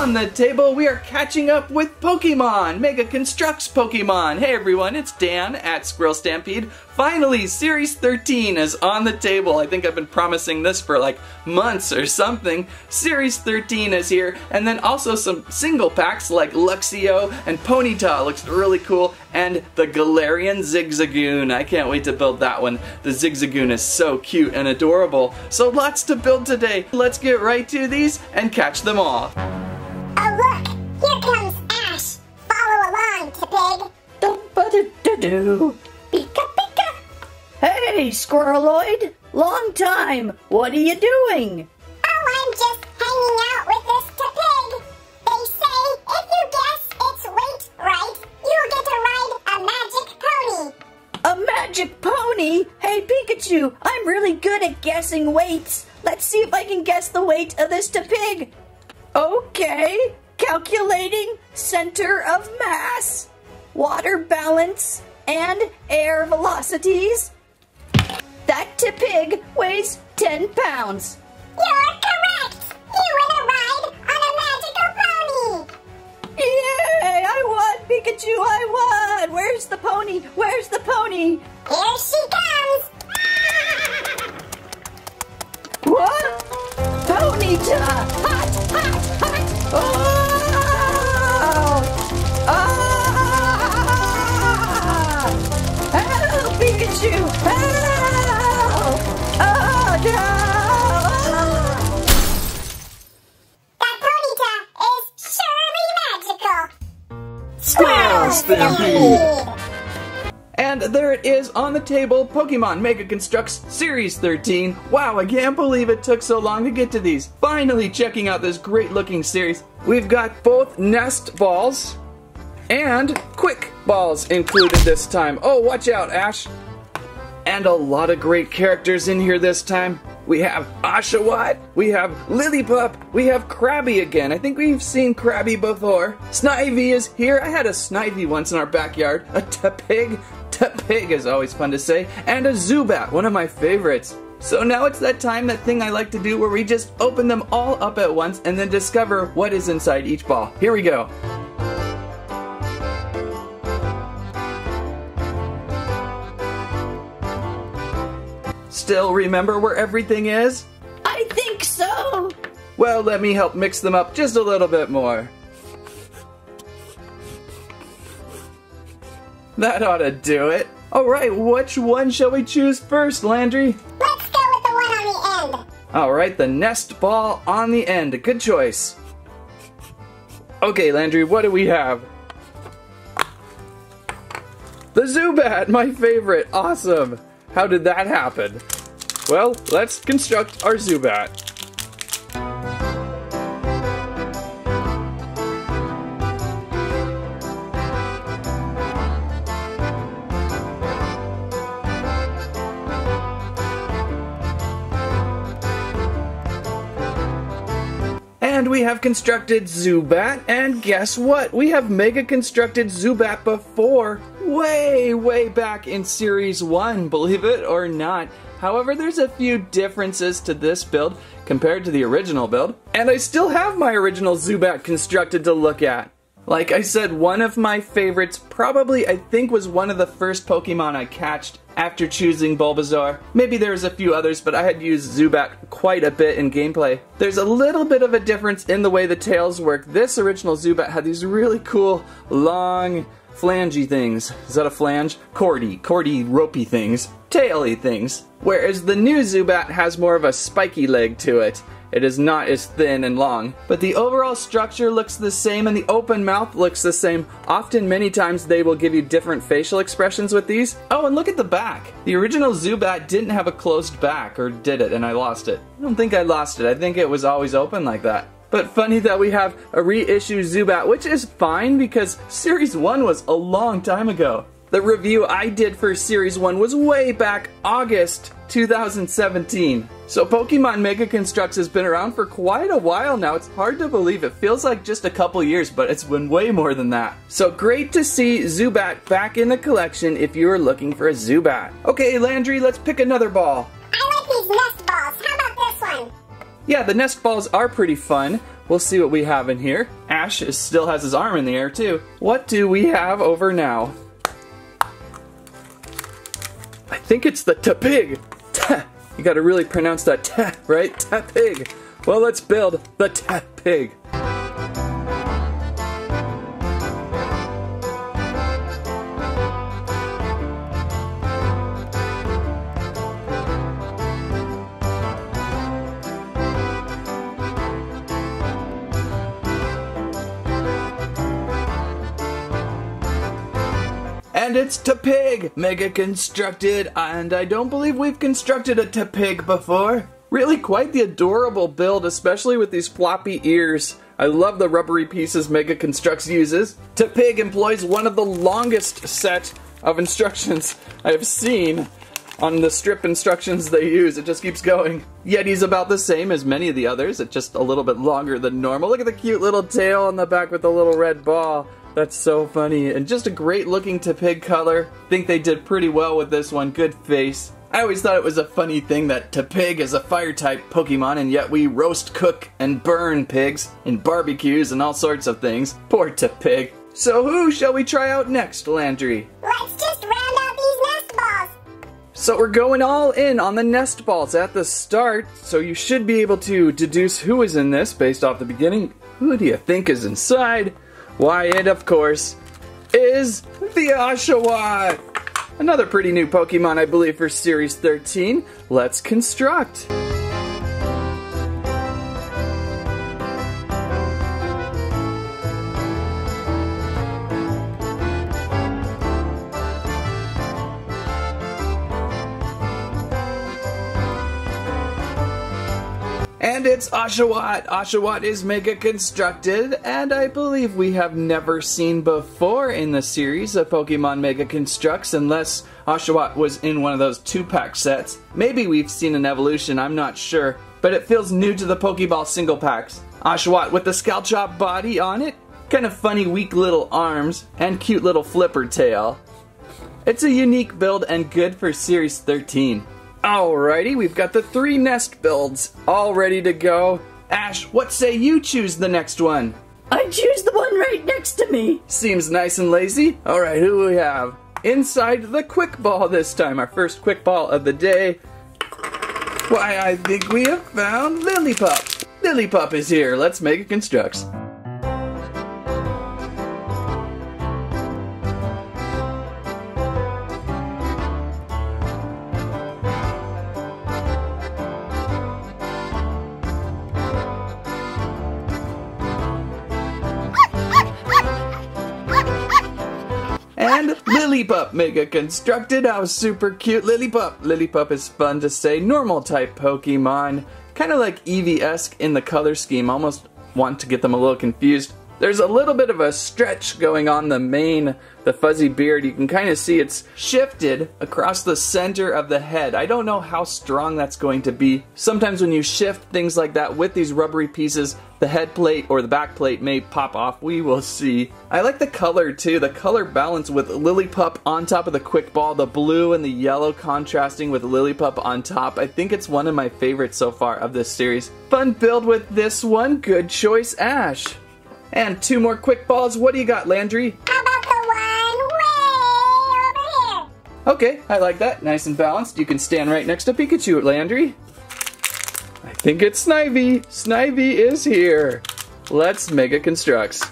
on the table, we are catching up with Pokemon, Mega Construx Pokemon. Hey everyone, it's Dan at Squirrel Stampede. Finally, Series 13 is on the table. I think I've been promising this for like months or something. Series 13 is here, and then also some single packs like Luxio and Ponyta. Looks really cool, and the Galarian Zigzagoon. I can't wait to build that one. The Zigzagoon is so cute and adorable. So lots to build today. Let's get right to these and catch them all. Oh look, here comes Ash. Follow along, Tepig. Do-ba-do-do-do. Pika pika. Hey, Squirreloid. Long time. What are you doing? Oh, I'm just hanging out with this Tepig. They say if you guess its weight right, you'll get to ride a magic pony. A magic pony? Hey, Pikachu, I'm really good at guessing weights. Let's see if I can guess the weight of this Tepig. Okay, calculating center of mass, water balance, and air velocities. That Tepig weighs 10 pounds. You're correct. You win a ride on a magical pony. Yay, I won, Pikachu, I won. Where's the pony? Where's the pony? Here she comes. What? Ponyta! Hot, hot, hot! Oh! Ah! Help, Pikachu! Help! Oh, no! That Ponyta is surely magical. Squirrel Stampede! And there it is on the table, Pokemon Mega Construx Series 13. Wow, I can't believe it took so long to get to these. Finally checking out this great looking series. We've got both Nest Balls and Quick Balls included this time. Oh, watch out, Ash. And a lot of great characters in here this time. We have Oshawott, we have Lillipup, we have Crabby again. I think we've seen Crabby before. Snivy is here. I had a Snivy once in our backyard. A Tepig. Tepig is always fun to say. And a Zubat, one of my favorites. So now it's that time, that thing I like to do where we just open them all up at once and then discover what is inside each ball. Here we go. Still remember where everything is? I think so. Well, let me help mix them up just a little bit more. That ought to do it. Alright, which one shall we choose first, Landry? Let's go with the one on the end. Alright, the nest ball on the end. Good choice. Okay, Landry, what do we have? The Zubat, my favorite. Awesome. How did that happen? Well, let's construct our Zubat. And we have constructed Zubat, and guess what? We have Mega constructed Zubat before, way back in Series 1, believe it or not. However, there's a few differences to this build compared to the original build, and I still have my original Zubat constructed to look at. Like I said, one of my favorites probably, I think, was one of the first Pokemon I catched after choosing Bulbasaur. Maybe there was a few others, but I had used Zubat quite a bit in gameplay. There's a little bit of a difference in the way the tails work. This original Zubat had these really cool, long, flangey things. Is that a flange? Cordy, ropey things. Taily things. Whereas the new Zubat has more of a spiky leg to it. It is not as thin and long. But the overall structure looks the same and the open mouth looks the same. Often, many times, they will give you different facial expressions with these. Oh, and look at the back. The original Zubat didn't have a closed back, or did it, and I lost it? I don't think I lost it. I think it was always open like that. But funny that we have a reissue Zubat, which is fine because Series 1 was a long time ago. The review I did for Series 1 was way back August 2017. So Pokemon Mega Construx has been around for quite a while now. It's hard to believe. It feels like just a couple years, but it's been way more than that. So great to see Zubat back in the collection if you were looking for a Zubat. Okay, Landry, let's pick another ball. I like these nest balls. How about this one? Yeah, the nest balls are pretty fun. We'll see what we have in here. Ash still has his arm in the air too. What do we have over now? I think it's the Tepig. You gotta really pronounce that T, right? Tepig. Well, let's build the Tepig. And it's Tepig, Mega Constructed, and I don't believe we've constructed a Tepig before. Really quite the adorable build, especially with these floppy ears. I love the rubbery pieces Mega Construx uses. Tepig employs one of the longest set of instructions I have seen on the strip instructions they use. It just keeps going. Yet he's about the same as many of the others, it's just a little bit longer than normal. Look at the cute little tail on the back with the little red ball. That's so funny, and just a great looking Tepig color. Think they did pretty well with this one, good face. I always thought it was a funny thing that Tepig is a fire type Pokemon, and yet we roast, cook, and burn pigs in barbecues and all sorts of things. Poor Tepig. So who shall we try out next, Landry? Let's just round out these nest balls. So we're going all in on the nest balls at the start, so you should be able to deduce who is in this based off the beginning. Who do you think is inside? Why, it, of course, is the Oshawott! Another pretty new Pokemon, I believe, for Series 13. Let's construct! And it's Oshawott! Oshawott is Mega Constructed, and I believe we have never seen before in the series a Pokemon Mega Constructs, unless Oshawott was in one of those 2-pack sets. Maybe we've seen an evolution, I'm not sure, but it feels new to the Pokeball single packs. Oshawott with the Scalchop body on it, kind of funny weak little arms, and cute little flipper tail. It's a unique build and good for Series 13. Alrighty, we've got the 3 nest builds all ready to go. Ash, what say you choose the next one? I choose the one right next to me. Seems nice and lazy. Alright, who do we have? Inside the quick ball this time, our first quick ball of the day. Why, I think we have found Lillipup. Lillipup is here. Let's make it constructs. And Lillipup Mega Constructed. How super cute. Lillipup. Lillipup is fun to say. Normal type Pokemon. Kind of like Eevee-esque in the color scheme. Almost want to get them a little confused. There's a little bit of a stretch going on the mane, the fuzzy beard. You can kind of see it's shifted across the center of the head. I don't know how strong that's going to be. Sometimes when you shift things like that with these rubbery pieces, the head plate or the back plate may pop off. We will see. I like the color too. The color balance with Lillipup on top of the quick ball, the blue and the yellow contrasting with Lillipup on top. I think it's one of my favorites so far of this series. Fun build with this one. Good choice, Ash. And 2 more quick balls. What do you got, Landry? How about the one way over here? Okay, I like that. Nice and balanced. You can stand right next to Pikachu, Landry. I think it's Snivy. Snivy is here. Let's Mega Constructs.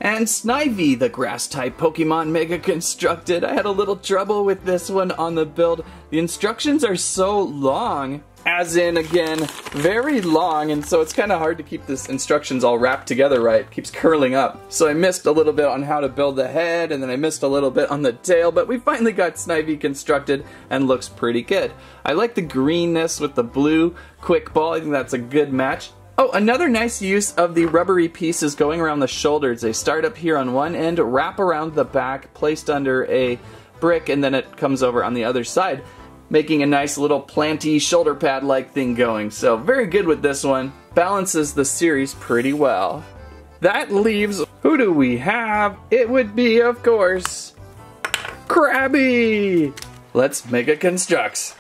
And Snivy, the grass-type Pokemon Mega Constructed. I had a little trouble with this one on the build. The instructions are so long, as in, again, very long, and so it's kind of hard to keep this instructions all wrapped together right. It keeps curling up. So I missed a little bit on how to build the head, and then I missed a little bit on the tail, but we finally got Snivy constructed and looks pretty good. I like the greenness with the blue quick ball. I think that's a good match. Oh, another nice use of the rubbery pieces going around the shoulders. They start up here on one end, wrap around the back, placed under a brick, and then it comes over on the other side, making a nice little planty shoulder pad like thing going. So very good with this one. Balances the series pretty well. That leaves, who do we have? It would be, of course, Crabby! Let's make a Construx.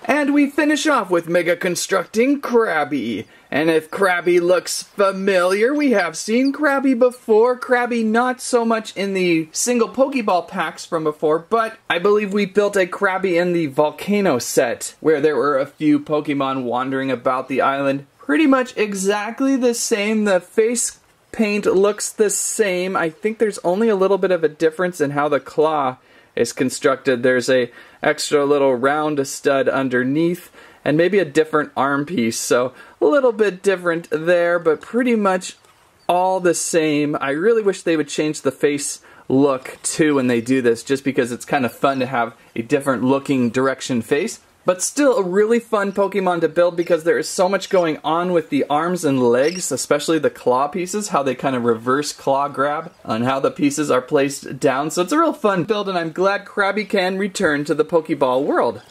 And we finish off with mega constructing Crabby. And if Crabby looks familiar, we have seen Crabby before. Crabby not so much in the single Pokeball packs from before, but I believe we built a Crabby in the Volcano set, where there were a few Pokemon wandering about the island. Pretty much exactly the same. The face paint looks the same. I think there's only a little bit of a difference in how the claw is constructed. There's a extra little round stud underneath and maybe a different arm piece, so a little bit different there, but pretty much all the same. I really wish they would change the face look too when they do this, just because it's kind of fun to have a different looking direction face. But still a really fun Pokemon to build because there is so much going on with the arms and legs, especially the claw pieces, how they kind of reverse claw grab on how the pieces are placed down. So it's a real fun build, and I'm glad Crabby can return to the Pokeball world.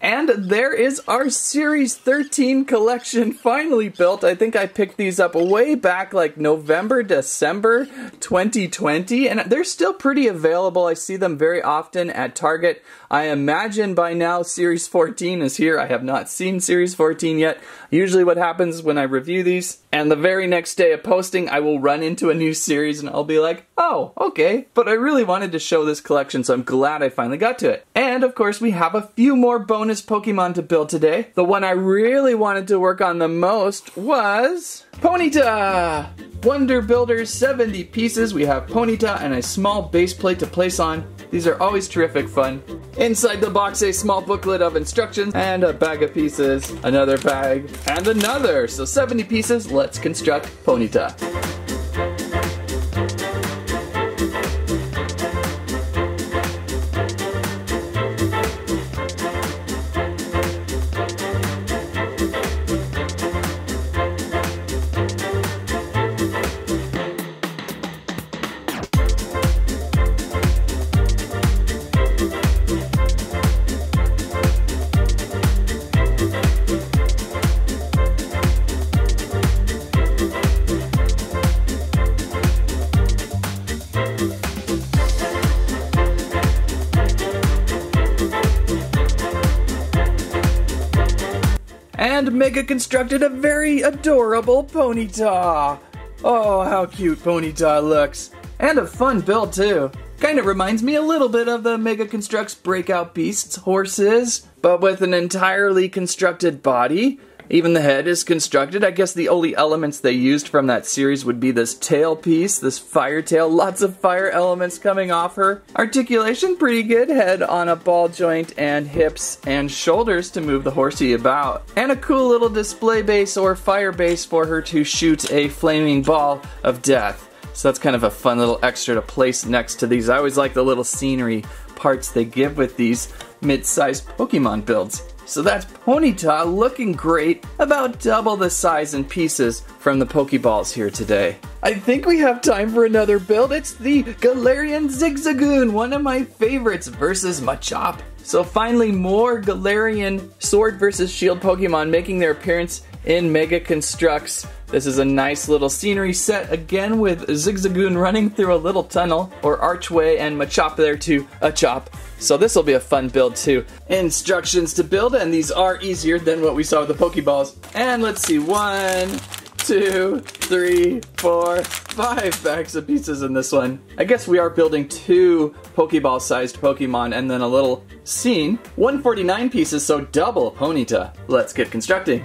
And there is our Series 13 collection finally built. I think I picked these up way back like November, December 2020, and they're still pretty available. I see them very often at Target. I imagine by now Series 14 is here. I have not seen Series 14 yet. Usually what happens when I review these, and the very next day of posting, I will run into a new series and I'll be like, oh, okay. But I really wanted to show this collection, so I'm glad I finally got to it. And of course, we have a few more bonus Pokemon to build today. The one I really wanted to work on the most was Ponyta! Wonder Builders 70 pieces. We have Ponyta and a small base plate to place on. These are always terrific fun. Inside the box, a small booklet of instructions and a bag of pieces, another bag, and another. So 70 pieces, let's construct Ponyta. And Mega constructed a very adorable Ponyta. Oh, how cute Ponyta looks. And a fun build too. Kind of reminds me a little bit of the Mega Construx Breakout Beasts horses, but with an entirely constructed body. Even the head is constructed. I guess the only elements they used from that series would be this tail piece, this fire tail. Lots of fire elements coming off her. Articulation pretty good. Head on a ball joint and hips and shoulders to move the horsey about. And a cool little display base or fire base for her to shoot a flaming ball of death. So that's kind of a fun little extra to place next to these. I always like the little scenery parts they give with these mid-sized Pokemon builds. So that's Ponyta looking great, about double the size and pieces from the Pokeballs here today. I think we have time for another build. It's the Galarian Zigzagoon, one of my favorites, versus Machop. So finally more Galarian Sword versus Shield Pokemon making their appearance in Mega Construx. This is a nice little scenery set, again with Zigzagoon running through a little tunnel or archway and Machop there to a chop. So this will be a fun build too. Instructions to build, and these are easier than what we saw with the Pokeballs. And let's see, 1, 2, 3, 4, 5 bags of pieces in this one. I guess we are building 2 Pokeball-sized Pokemon and then a little scene. 149 pieces, so double Ponyta. Let's get constructing.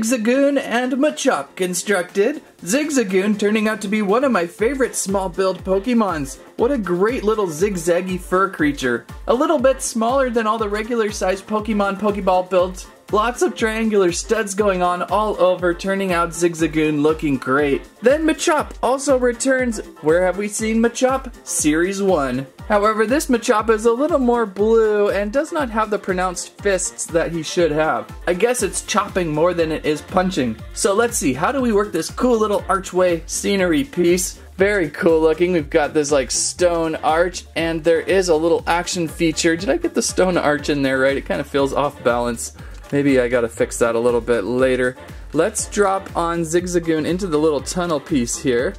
Zigzagoon and Machop constructed. Zigzagoon turning out to be one of my favorite small build Pokemons. What a great little zigzaggy fur creature. A little bit smaller than all the regular sized Pokemon Pokeball builds. Lots of triangular studs going on all over, turning out Zigzagoon looking great. Then Machop also returns. Where have we seen Machop? Series 1. However, this Machop is a little more blue and does not have the pronounced fists that he should have. I guess it's chopping more than it is punching. So let's see, how do we work this cool little archway scenery piece? Very cool looking. We've got this like stone arch, and there is a little action feature. Did I get the stone arch in there right? It kind of feels off balance. Maybe I gotta fix that a little bit later. Let's drop on Zigzagoon into the little tunnel piece here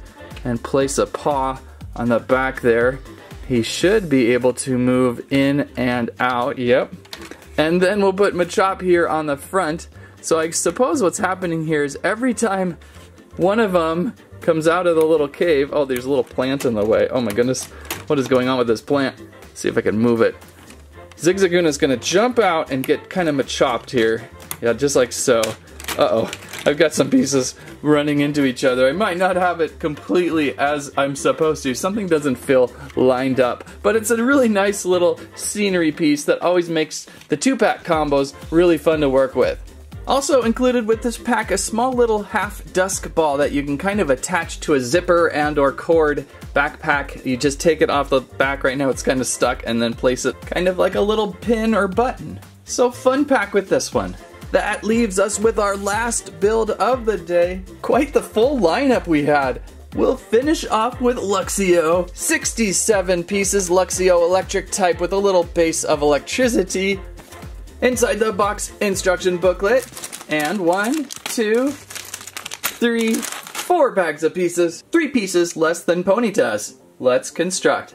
and place a paw on the back there. He should be able to move in and out, yep. And then we'll put Machop here on the front. So I suppose what's happening here is every time one of them comes out of the little cave, oh, there's a little plant in the way. Oh my goodness, what is going on with this plant? Let's see if I can move it. Zigzagoon is going to jump out and get kind of Machopped here. Yeah, just like so. Uh-oh. I've got some pieces running into each other. I might not have it completely as I'm supposed to. Something doesn't feel lined up. But it's a really nice little scenery piece that always makes the 2-pack combos really fun to work with. Also included with this pack, a small little half dusk ball that you can kind of attach to a zipper and or cord backpack. You just take it off the back. Right now it's kind of stuck, and then place it kind of like a little pin or button. So fun pack with this one. That leaves us with our last build of the day. Quite the full lineup we had. We'll finish off with Luxio. 67 pieces Luxio electric type with a little base of electricity. Inside the box instruction booklet, and 1, 2, 3, 4 bags of pieces. 3 pieces less than Ponyta's. Let's construct.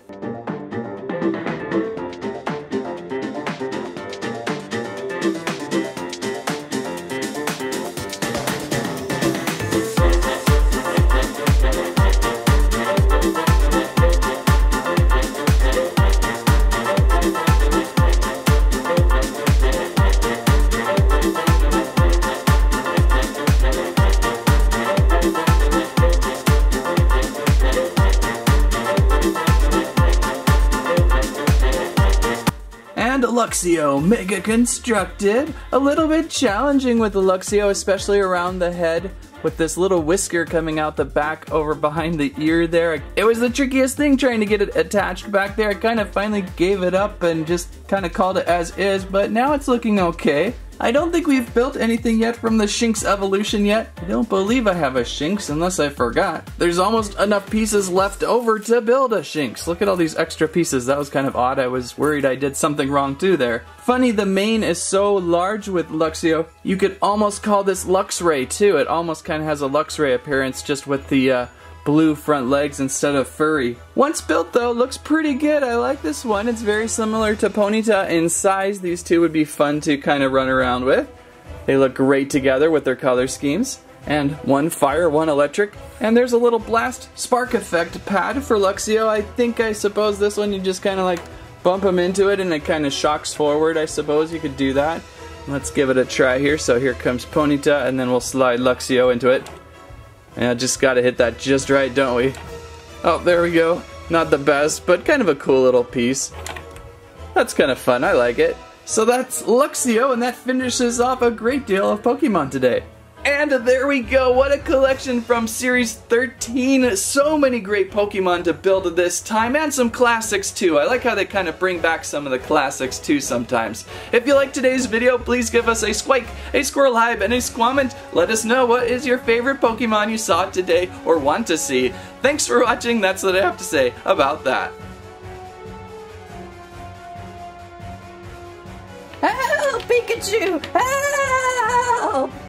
Luxio Mega Constructed. A little bit challenging with the Luxio, especially around the head, with this little whisker coming out the back over behind the ear there. It was the trickiest thing trying to get it attached back there. I kind of finally gave it up and just kind of called it as is, but now it's looking okay. I don't think we've built anything yet from the Shinx evolution yet. I don't believe I have a Shinx unless I forgot. There's almost enough pieces left over to build a Shinx. Look at all these extra pieces. That was kind of odd. I was worried I did something wrong too there. Funny, the mane is so large with Luxio, you could almost call this Luxray too. It almost kind of has a Luxray appearance just with the blue front legs instead of furry. Once built though, looks pretty good. I like this one. It's very similar to Ponyta in size. These two would be fun to kind of run around with. They look great together with their color schemes. And one fire, one electric. And there's a little blast spark effect pad for Luxio. I suppose this one you just kind of like bump them into it and it kind of shocks forward. I suppose you could do that. Let's give it a try here. So here comes Ponyta, and then we'll slide Luxio into it. And just gotta hit that just right, don't we? Oh, there we go. Not the best, but kind of a cool little piece. That's kind of fun, I like it. So that's Luxio, and that finishes off a great deal of Pokemon today. And there we go, what a collection from Series 13. So many great Pokemon to build this time, and some classics too. I like how they kind of bring back some of the classics too sometimes. If you liked today's video, please give us a squike, a squirrel hive, and a squament. Let us know what is your favorite Pokemon you saw today or want to see. Thanks for watching, that's what I have to say about that. Help, Pikachu! Help!